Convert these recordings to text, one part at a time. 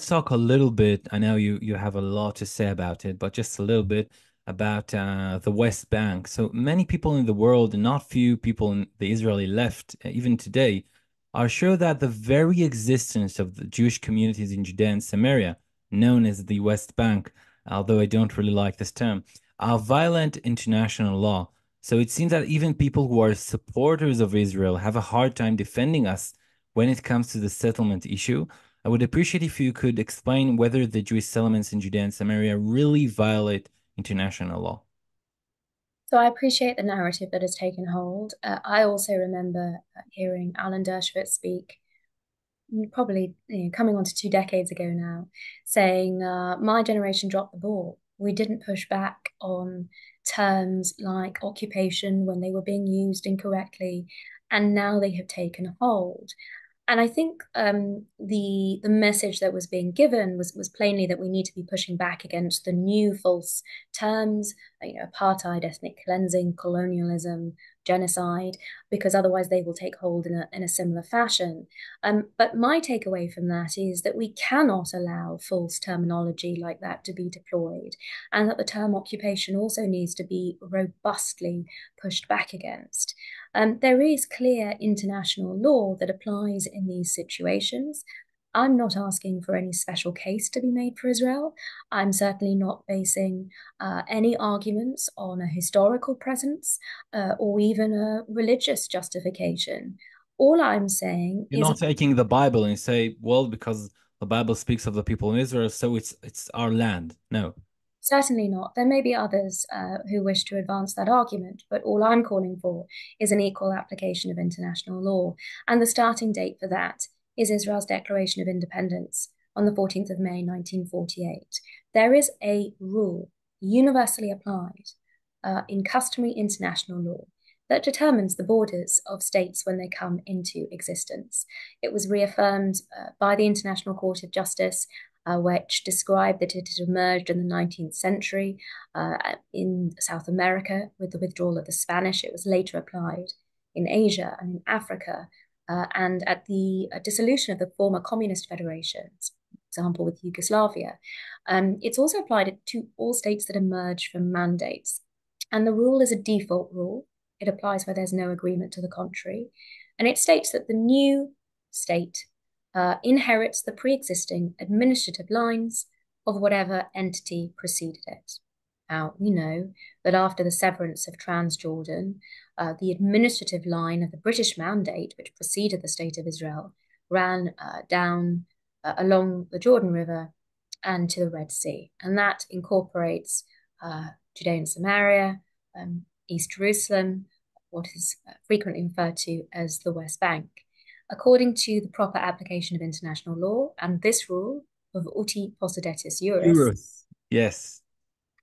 talk a little bit. I know you have a lot to say about it, but just a little bit about the West Bank. So many people in the world, and not few people in the Israeli left, even today, are sure that the very existence of the Jewish communities in Judea and Samaria, known as the West Bank, although I don't really like this term, are violent international law. So it seems that even people who are supporters of Israel have a hard time defending us when it comes to the settlement issue. I would appreciate if you could explain whether the Jewish settlements in Judea and Samaria really violate international law. So I appreciate the narrative that has taken hold. I also remember hearing Alan Dershowitz speak, probably coming on to 2 decades ago now, saying, my generation dropped the ball. We didn't push back on terms like occupation when they were being used incorrectly, and now they have taken hold. And I think the message that was being given was plainly that we need to be pushing back against the new false terms, apartheid, ethnic cleansing, colonialism, genocide, because otherwise they will take hold in a similar fashion. But my takeaway from that is that we cannot allow false terminology like that to be deployed, and that the term occupation also needs to be robustly pushed back against. There is clear international law that applies in these situations. I'm not asking for any special case to be made for Israel. I'm certainly not basing any arguments on a historical presence or even a religious justification. All I'm saying You're is not taking the Bible and say, well, because the Bible speaks of the people in Israel, so it's our land. No. certainly not. There may be others who wish to advance that argument, but all I'm calling for is an equal application of international law. And the starting date for that is Israel's Declaration of Independence on the 14th of May, 1948. There is a rule universally applied in customary international law that determines the borders of states when they come into existence. It was reaffirmed by the International Court of Justice, which described that it had emerged in the 19th century in South America with the withdrawal of the Spanish. It was later applied in Asia and in Africa, and at the dissolution of the former communist federations, for example, with Yugoslavia. It's also applied to all states that emerge from mandates. And the rule is a default rule. It applies where there's no agreement to the contrary. And it states that the new state inherits the pre-existing administrative lines of whatever entity preceded it. Now, we know that after the severance of Transjordan, the administrative line of the British Mandate, which preceded the State of Israel, ran down along the Jordan River and to the Red Sea. And that incorporates Judea and Samaria, East Jerusalem, what is frequently referred to as the West Bank. According to the proper application of international law and this rule of uti possidetis juris, Euros. Yes.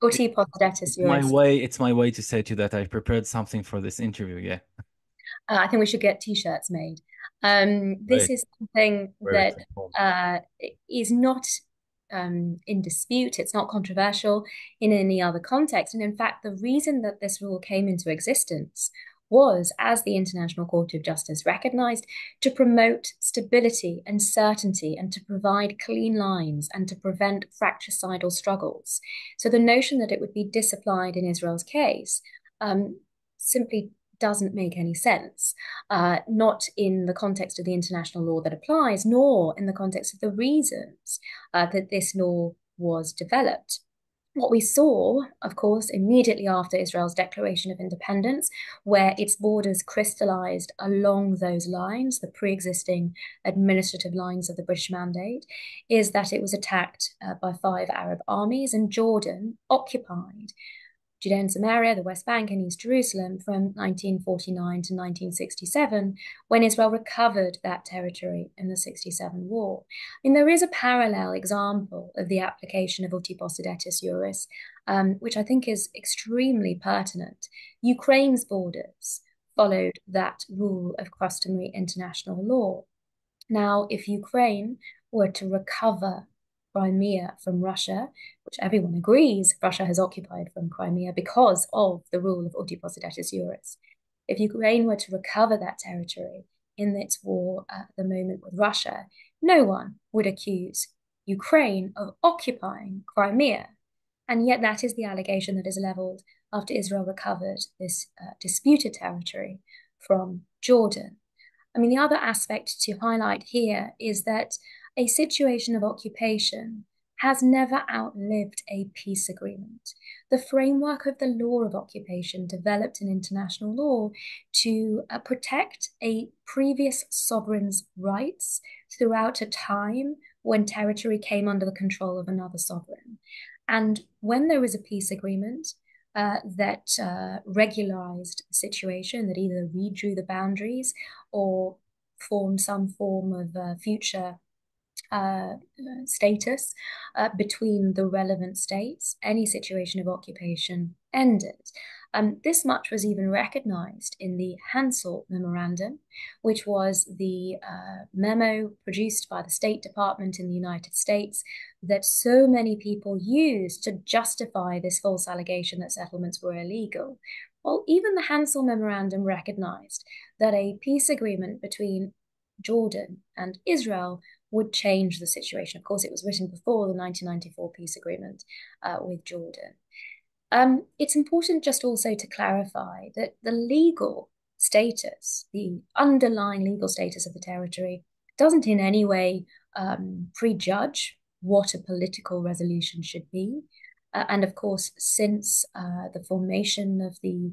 uti possidetis My juris, way, it's my way to say to that I prepared something for this interview. Yeah. I think we should get T-shirts made. This Right. is something Very that simple. is not in dispute. It's not controversial in any other context. And in fact, the reason that this rule came into existence was, as the International Court of Justice recognized, to promote stability and certainty and to provide clean lines and to prevent fratricidal struggles. So the notion that it would be disapplied in Israel's case simply doesn't make any sense, not in the context of the international law that applies, nor in the context of the reasons that this law was developed. What we saw, of course, immediately after Israel's declaration of independence, where its borders crystallized along those lines, the pre-existing administrative lines of the British Mandate, is that it was attacked by 5 Arab armies, and Jordan occupied Judea and Samaria, the West Bank, and East Jerusalem from 1949 to 1967, when Israel recovered that territory in the 67 war. I mean, there is a parallel example of the application of uti possidetis juris, which I think is extremely pertinent. Ukraine's borders followed that rule of customary international law. Now, if Ukraine were to recover Crimea from Russia, which everyone agrees Russia has occupied from Crimea because of the rule of uti possidetis juris. If Ukraine were to recover that territory in its war at the moment with Russia, no one would accuse Ukraine of occupying Crimea. And yet that is the allegation that is leveled after Israel recovered this disputed territory from Jordan. I mean, the other aspect to highlight here is that a situation of occupation has never outlived a peace agreement. The framework of the law of occupation developed in international law to protect a previous sovereign's rights throughout a time when territory came under the control of another sovereign. And when there was a peace agreement that regularized the situation, that either redrew the boundaries or formed some form of future status between the relevant states, any situation of occupation ended. This much was even recognized in the Hansel Memorandum, which was the memo produced by the State Department in the United States that so many people used to justify this false allegation that settlements were illegal. Well, even the Hansel Memorandum recognized that a peace agreement between Jordan and Israel would change the situation. Of course, it was written before the 1994 peace agreement with Jordan. It's important just also to clarify that the legal status, the underlying legal status of the territory, doesn't in any way prejudge what a political resolution should be. And of course, since the formation of the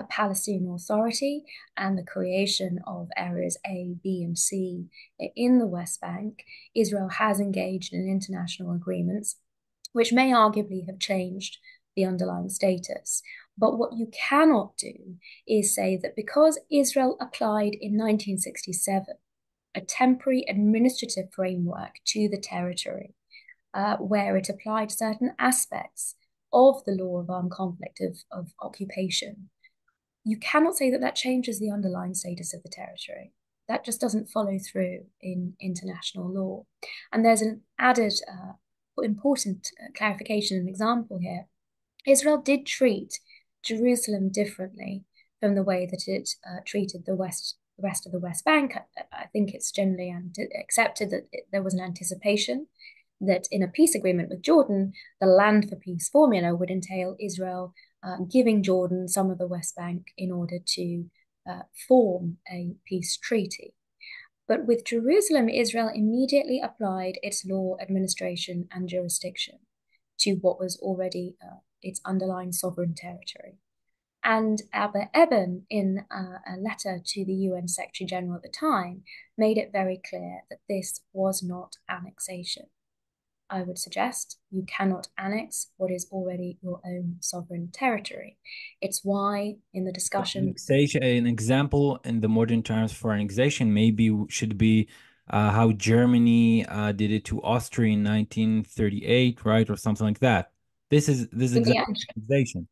Palestinian Authority and the creation of areas A, B, and C in the West Bank, Israel has engaged in international agreements, which may arguably have changed the underlying status. But what you cannot do is say that because Israel applied in 1967 a temporary administrative framework to the territory, where it applied certain aspects of the law of armed conflict, of occupation, you cannot say that that changes the underlying status of the territory. That just doesn't follow through in international law. And there's an added important clarification and example here. Israel did treat Jerusalem differently from the way that it treated the rest of the West Bank. I think it's generally accepted that there was an anticipation that in a peace agreement with Jordan, the land for peace formula would entail Israel giving Jordan some of the West Bank in order to form a peace treaty. But with Jerusalem, Israel immediately applied its law, administration, and jurisdiction to what was already its underlying sovereign territory. And Eban, in a letter to the UN Secretary General at the time, made it very clear that this was not annexation. I would suggest you cannot annex what is already your own sovereign territory. It's why in the discussion... Annexation, an example in the modern terms for annexation maybe should be how Germany did it to Austria in 1938, right? Or something like that. This is exactly annexation.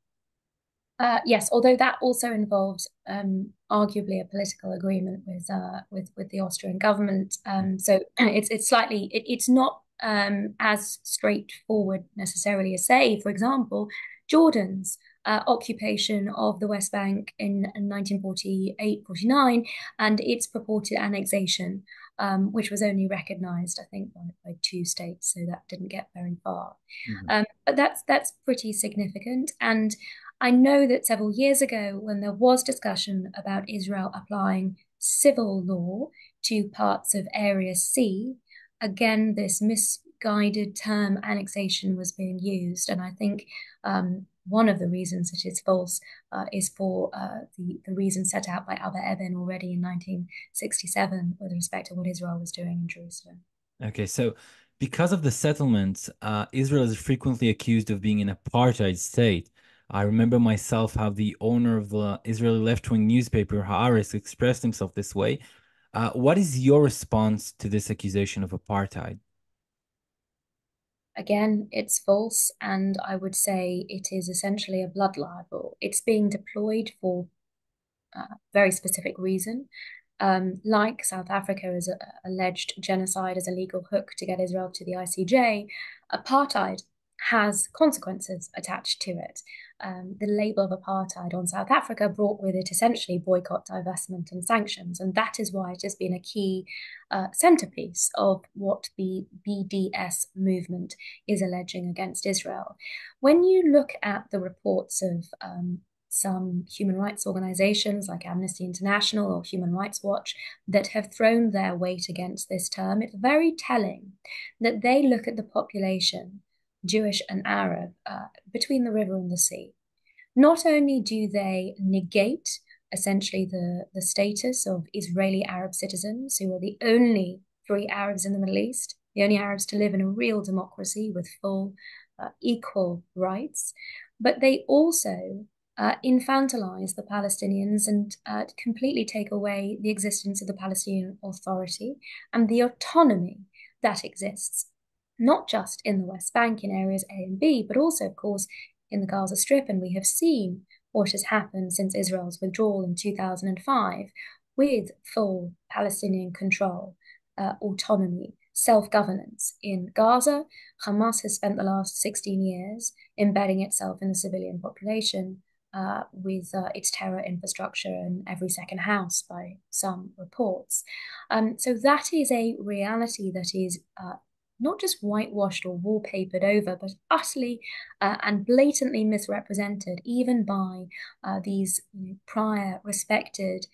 Yes, although that also involved arguably a political agreement with the Austrian government. So it's slightly, it's not as straightforward necessarily as, say, for example, Jordan's occupation of the West Bank in 1948-49 and its purported annexation, which was only recognized, I think, by 2 states, so that didn't get very far. But that's pretty significant. And I know that several years ago, when there was discussion about Israel applying civil law to parts of Area C, again, this misguided term annexation was being used. And I think one of the reasons that it's false is for the reason set out by Eban already in 1967 with respect to what Israel was doing in Jerusalem. Okay, so because of the settlements, Israel is frequently accused of being an apartheid state. I remember myself how the owner of the Israeli left-wing newspaper, Haaretz, expressed himself this way. What is your response to this accusation of apartheid? Again, it's false, and I would say it is essentially a blood libel. It's being deployed for a very specific reason. Like South Africa's alleged genocide as a legal hook to get Israel to the ICJ, apartheid has consequences attached to it. The label of apartheid on South Africa brought with it essentially boycott, divestment, and sanctions, and that is why it has been a key centerpiece of what the BDS movement is alleging against Israel. When you look at the reports of some human rights organizations like Amnesty International or Human Rights Watch that have thrown their weight against this term, it's very telling that they look at the population, Jewish and Arab, between the river and the sea. Not only do they negate essentially the status of Israeli Arab citizens, who are the only free Arabs in the Middle East, the only Arabs to live in a real democracy with full equal rights, but they also infantilize the Palestinians and completely take away the existence of the Palestinian Authority and the autonomy that exists, not just in the West Bank in areas A and B, but also, of course, in the Gaza Strip. And we have seen what has happened since Israel's withdrawal in 2005 with full Palestinian control, autonomy, self-governance in Gaza. Hamas has spent the last 16 years embedding itself in the civilian population with its terror infrastructure in every second house by some reports. So that is a reality that is not just whitewashed or wallpapered over, but utterly and blatantly misrepresented, even by these prior respected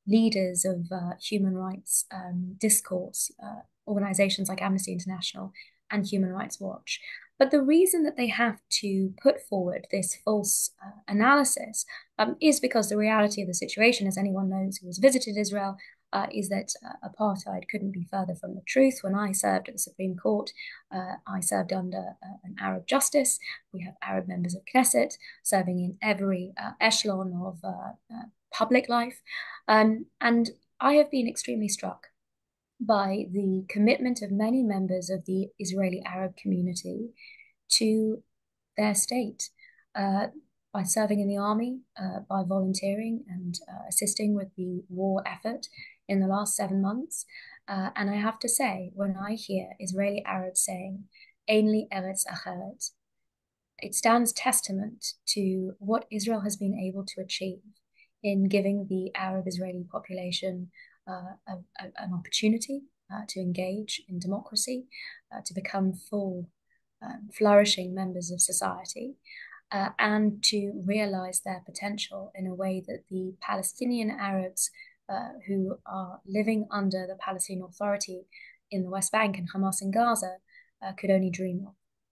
leaders of human rights discourse, organizations like Amnesty International and Human Rights Watch. But the reason that they have to put forward this false analysis is because the reality of the situation, as anyone knows who has visited Israel, is that apartheid couldn't be further from the truth. When I served at the Supreme Court, I served under an Arab justice. We have Arab members of Knesset serving in every echelon of public life. And I have been extremely struck by the commitment of many members of the Israeli Arab community to their state, by serving in the army, by volunteering and assisting with the war effort in the last 7 months. And I have to say, when I hear Israeli Arabs saying, "Ein li eretz acheret," it stands testament to what Israel has been able to achieve in giving the Arab Israeli population an opportunity to engage in democracy, to become full, flourishing members of society, and to realize their potential in a way that the Palestinian Arabs who are living under the Palestinian Authority in the West Bank and Hamas in Gaza could only dream of.